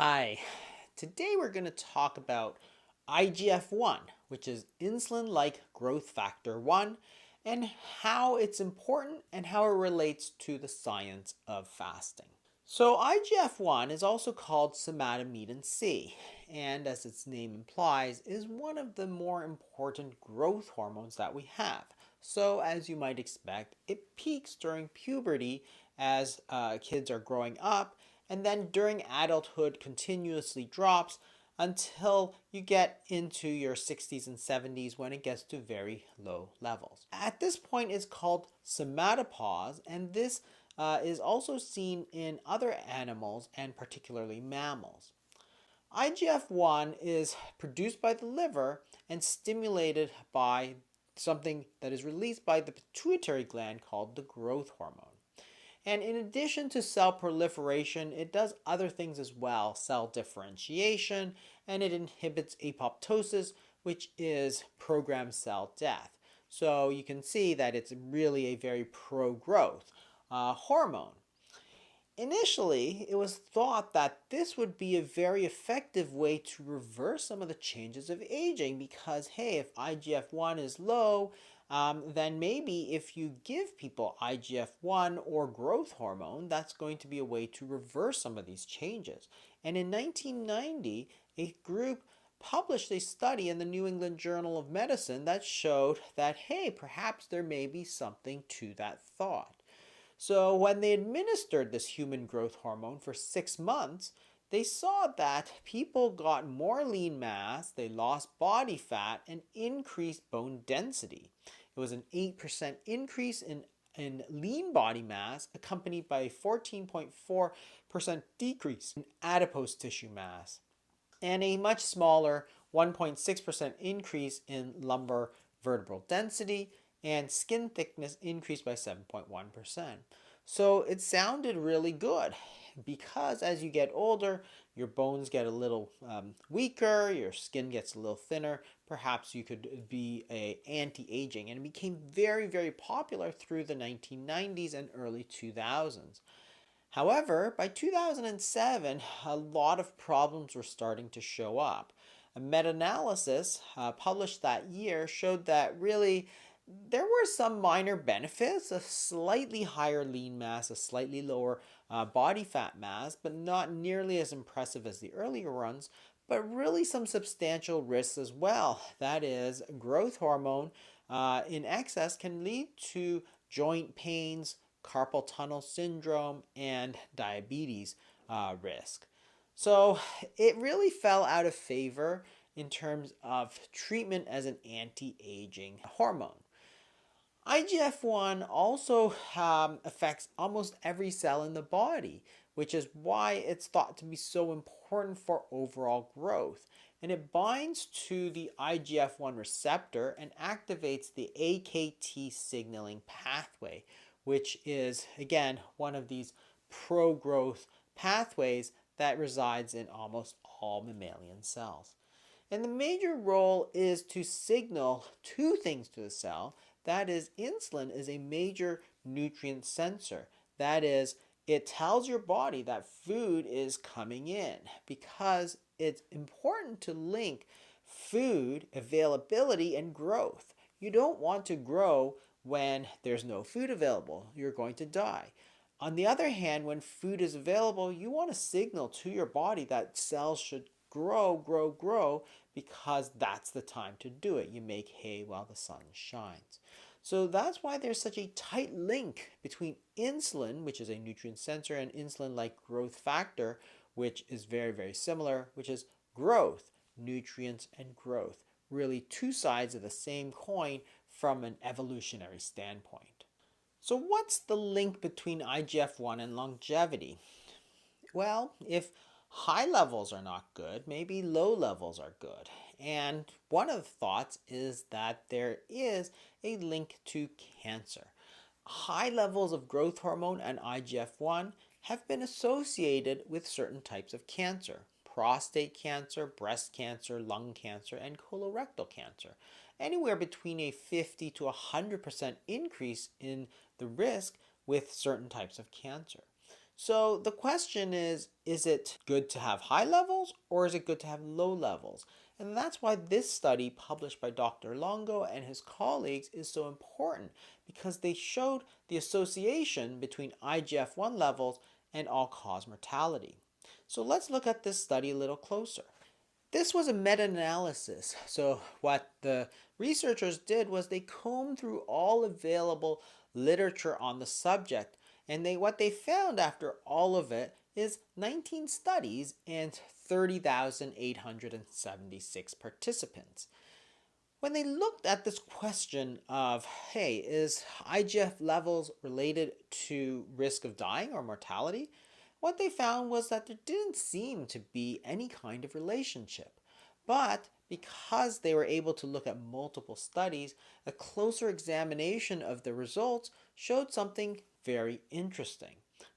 Hi, today we're going to talk about IGF-1, which is insulin-like growth factor 1, and how it's important and how it relates to the science of fasting. So IGF-1 is also called somatomedin C, and as its name implies, is one of the more important growth hormones that we have. So as you might expect, it peaks during puberty as kids are growing up, and then during adulthood continuously drops until you get into your 60s and 70s when it gets to very low levels. At this point it's called somatopause, and this is also seen in other animals and particularly mammals. IGF-1 is produced by the liver and stimulated by something that is released by the pituitary gland called the growth hormone. And in addition to cell proliferation, it does other things as well: cell differentiation, and it inhibits apoptosis, which is programmed cell death. So you can see that it's really a very pro-growth hormone. Initially, it was thought that this would be a very effective way to reverse some of the changes of aging because, hey, if IGF-1 is low, then maybe if you give people IGF-1 or growth hormone, that's going to be a way to reverse some of these changes. And in 1990, a group published a study in the New England Journal of Medicine that showed that, hey, perhaps there may be something to that thought. So when they administered this human growth hormone for 6 months, they saw that people got more lean mass, they lost body fat, and increased bone density. It was an 8% increase in lean body mass, accompanied by a 14.4% decrease in adipose tissue mass, and a much smaller 1.6% increase in lumbar vertebral density, and skin thickness increased by 7.1%. So it sounded really good because as you get older, your bones get a little weaker, your skin gets a little thinner. Perhaps you could be anti-aging, and it became very, very popular through the 1990s and early 2000s. However, by 2007, a lot of problems were starting to show up. A meta-analysis published that year showed that really there were some minor benefits: a slightly higher lean mass, a slightly lower body fat mass, but not nearly as impressive as the earlier ones, but really some substantial risks as well. That is, growth hormone in excess can lead to joint pains, carpal tunnel syndrome, and diabetes risk. So it really fell out of favor in terms of treatment as an anti-aging hormone. IGF-1 also affects almost every cell in the body, which is why it's thought to be so important for overall growth. And it binds to the IGF-1 receptor and activates the AKT signaling pathway, which is, again, one of these pro-growth pathways that resides in almost all mammalian cells. And the major role is to signal two things to the cell. That is, insulin is a major nutrient sensor. That is, it tells your body that food is coming in because it's important to link food availability and growth. You don't want to grow when there's no food available. You're going to die. On the other hand, when food is available, you want to signal to your body that cells should grow, grow, grow, because that's the time to do it. You make hay while the sun shines. So that's why there's such a tight link between insulin, which is a nutrient sensor, and insulin-like growth factor, which is very, very similar, which is growth, nutrients, and growth. Really two sides of the same coin from an evolutionary standpoint. So what's the link between IGF-1 and longevity? Well, if high levels are not good, maybe low levels are good. And one of the thoughts is that there is a link to cancer. High levels of growth hormone and IGF-1 have been associated with certain types of cancer: prostate cancer, breast cancer, lung cancer, and colorectal cancer. Anywhere between a 50 to 100% increase in the risk with certain types of cancer. So the question is it good to have high levels or is it good to have low levels? And that's why this study published by Dr. Longo and his colleagues is so important, because they showed the association between IGF-1 levels and all-cause mortality. So let's look at this study a little closer. This was a meta-analysis. So what the researchers did was they combed through all available literature on the subject, and what they found after all of it is 19 studies and 30,876 participants. When they looked at this question of, hey, is IGF levels related to risk of dying or mortality? What they found was that there didn't seem to be any kind of relationship. But because they were able to look at multiple studies, a closer examination of the results showed something very interesting.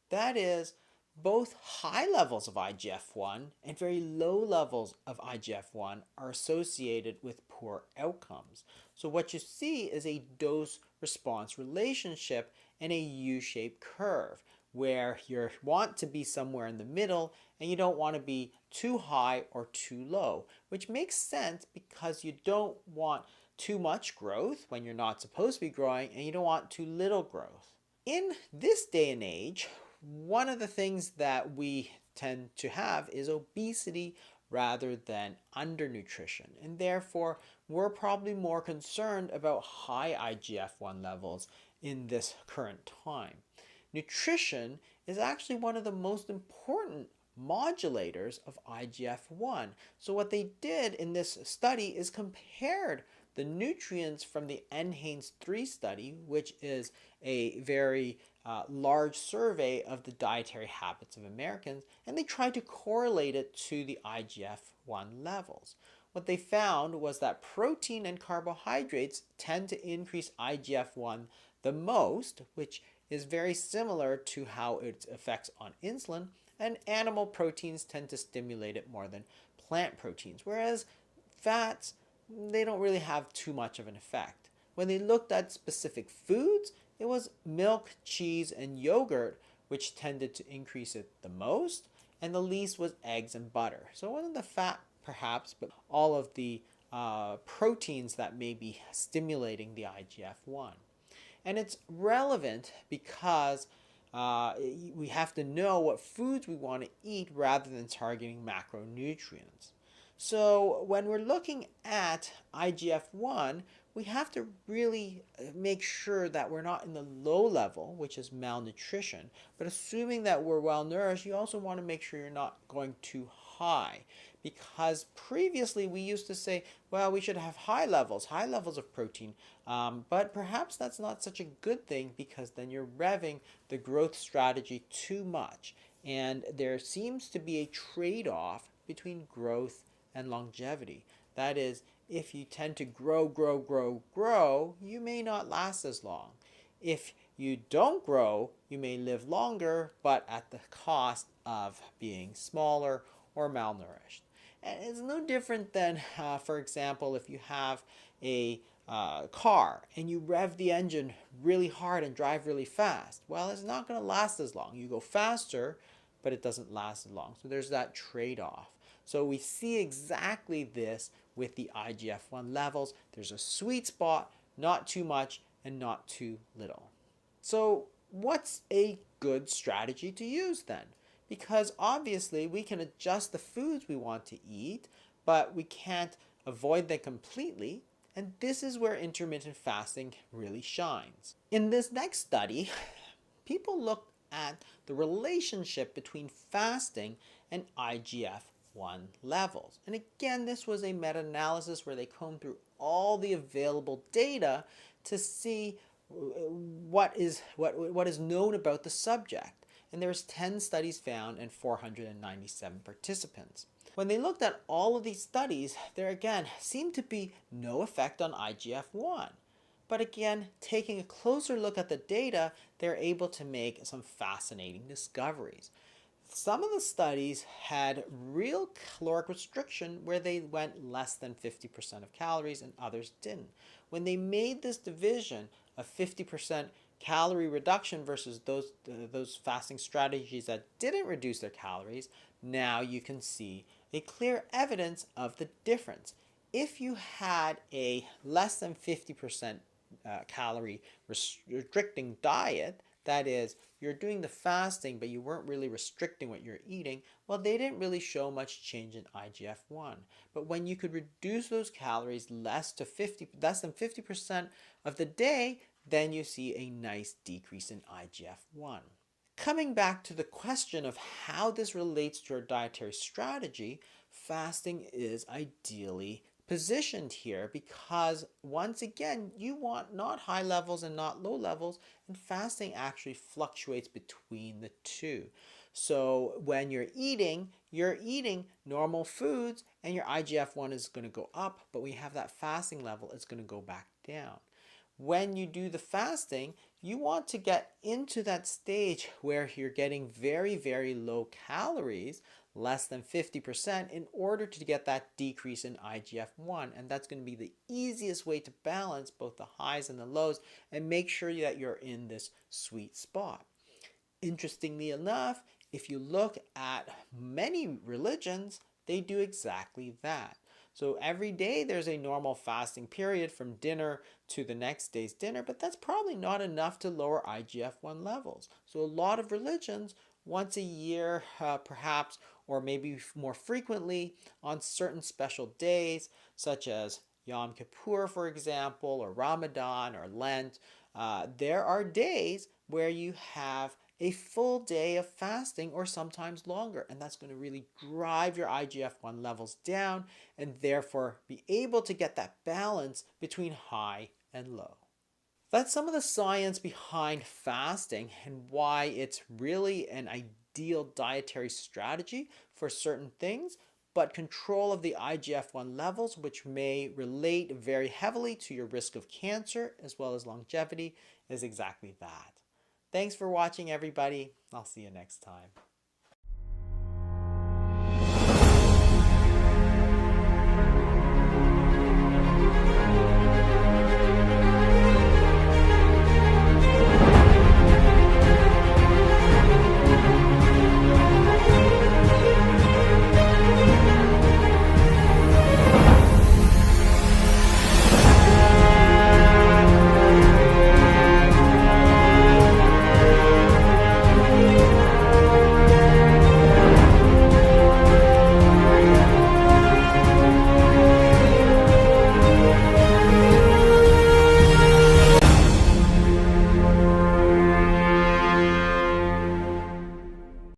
That is, both high levels of IGF-1 and very low levels of IGF-1 are associated with poor outcomes. So what you see is a dose-response relationship and a U-shaped curve, where you want to be somewhere in the middle and you don't want to be too high or too low, which makes sense because you don't want too much growth when you're not supposed to be growing, and you don't want too little growth. In this day and age, one of the things that we tend to have is obesity rather than undernutrition, and therefore we're probably more concerned about high IGF-1 levels in this current time. Nutrition is actually one of the most important modulators of IGF-1. So what they did in this study is compared the nutrients from the NHANES 3 study, which is a very large survey of the dietary habits of Americans, and they tried to correlate it to the IGF-1 levels. What they found was that protein and carbohydrates tend to increase IGF-1 the most, which is very similar to how it affects on insulin, and animal proteins tend to stimulate it more than plant proteins, whereas fats, they don't really have too much of an effect. When they looked at specific foods, it was milk, cheese, and yogurt which tended to increase it the most, and the least was eggs and butter. So it wasn't the fat perhaps, but all of the proteins that may be stimulating the IGF-1. And it's relevant because we have to know what foods we want to eat rather than targeting macronutrients. So when we're looking at IGF-1, we have to really make sure that we're not in the low level, which is malnutrition. But assuming that we're well nourished, you also want to make sure you're not going too high. Because previously we used to say, well, we should have high levels of protein. But perhaps that's not such a good thing, because then you're revving the growth strategy too much. And there seems to be a trade-off between growth and longevity. That is, if you tend to grow, you may not last as long. If you don't grow, you may live longer, but at the cost of being smaller or malnourished. And it's no different than, for example, if you have a car and you rev the engine really hard and drive really fast. Well, it's not going to last as long. You go faster, but it doesn't last as long. So there's that trade-off. So we see exactly this with the IGF-1 levels. There's a sweet spot, not too much and not too little. So what's a good strategy to use then? Because obviously we can adjust the foods we want to eat, but we can't avoid them completely. And this is where intermittent fasting really shines. In this next study, people looked at the relationship between fasting and IGF-1 levels. And again, this was a meta-analysis where they combed through all the available data to see what is known about the subject. And there was 10 studies found and 497 participants. When they looked at all of these studies, there again seemed to be no effect on IGF-1. But again, taking a closer look at the data, they're able to make some fascinating discoveries. Some of the studies had real caloric restriction where they went less than 50% of calories and others didn't. When they made this division of 50% calorie reduction versus those fasting strategies that didn't reduce their calories, now you can see a clear evidence of the difference. If you had a less than 50% calorie restricting diet, that is, you're doing the fasting but you weren't really restricting what you're eating, well, they didn't really show much change in IGF-1. But when you could reduce those calories less than 50% of the day, then you see a nice decrease in IGF-1. Coming back to the question of how this relates to our dietary strategy, fasting is ideally positioned here because once again, you want not high levels and not low levels, and fasting actually fluctuates between the two. So when you're eating normal foods and your IGF-1 is going to go up, but when you have that fasting level, it's going to go back down. When you do the fasting, you want to get into that stage where you're getting very, very low calories, less than 50%, in order to get that decrease in IGF-1. And that's going to be the easiest way to balance both the highs and the lows and make sure that you're in this sweet spot. Interestingly enough, if you look at many religions, they do exactly that. So every day there's a normal fasting period from dinner to the next day's dinner, but that's probably not enough to lower IGF-1 levels. So a lot of religions, once a year perhaps, or maybe more frequently on certain special days, such as Yom Kippur, for example, or Ramadan or Lent, there are days where you have a full day of fasting or sometimes longer, and that's going to really drive your IGF-1 levels down and therefore be able to get that balance between high and low. That's some of the science behind fasting and why it's really an ideal dietary strategy for certain things, but control of the IGF-1 levels, which may relate very heavily to your risk of cancer as well as longevity, is exactly that. Thanks for watching, everybody. I'll see you next time.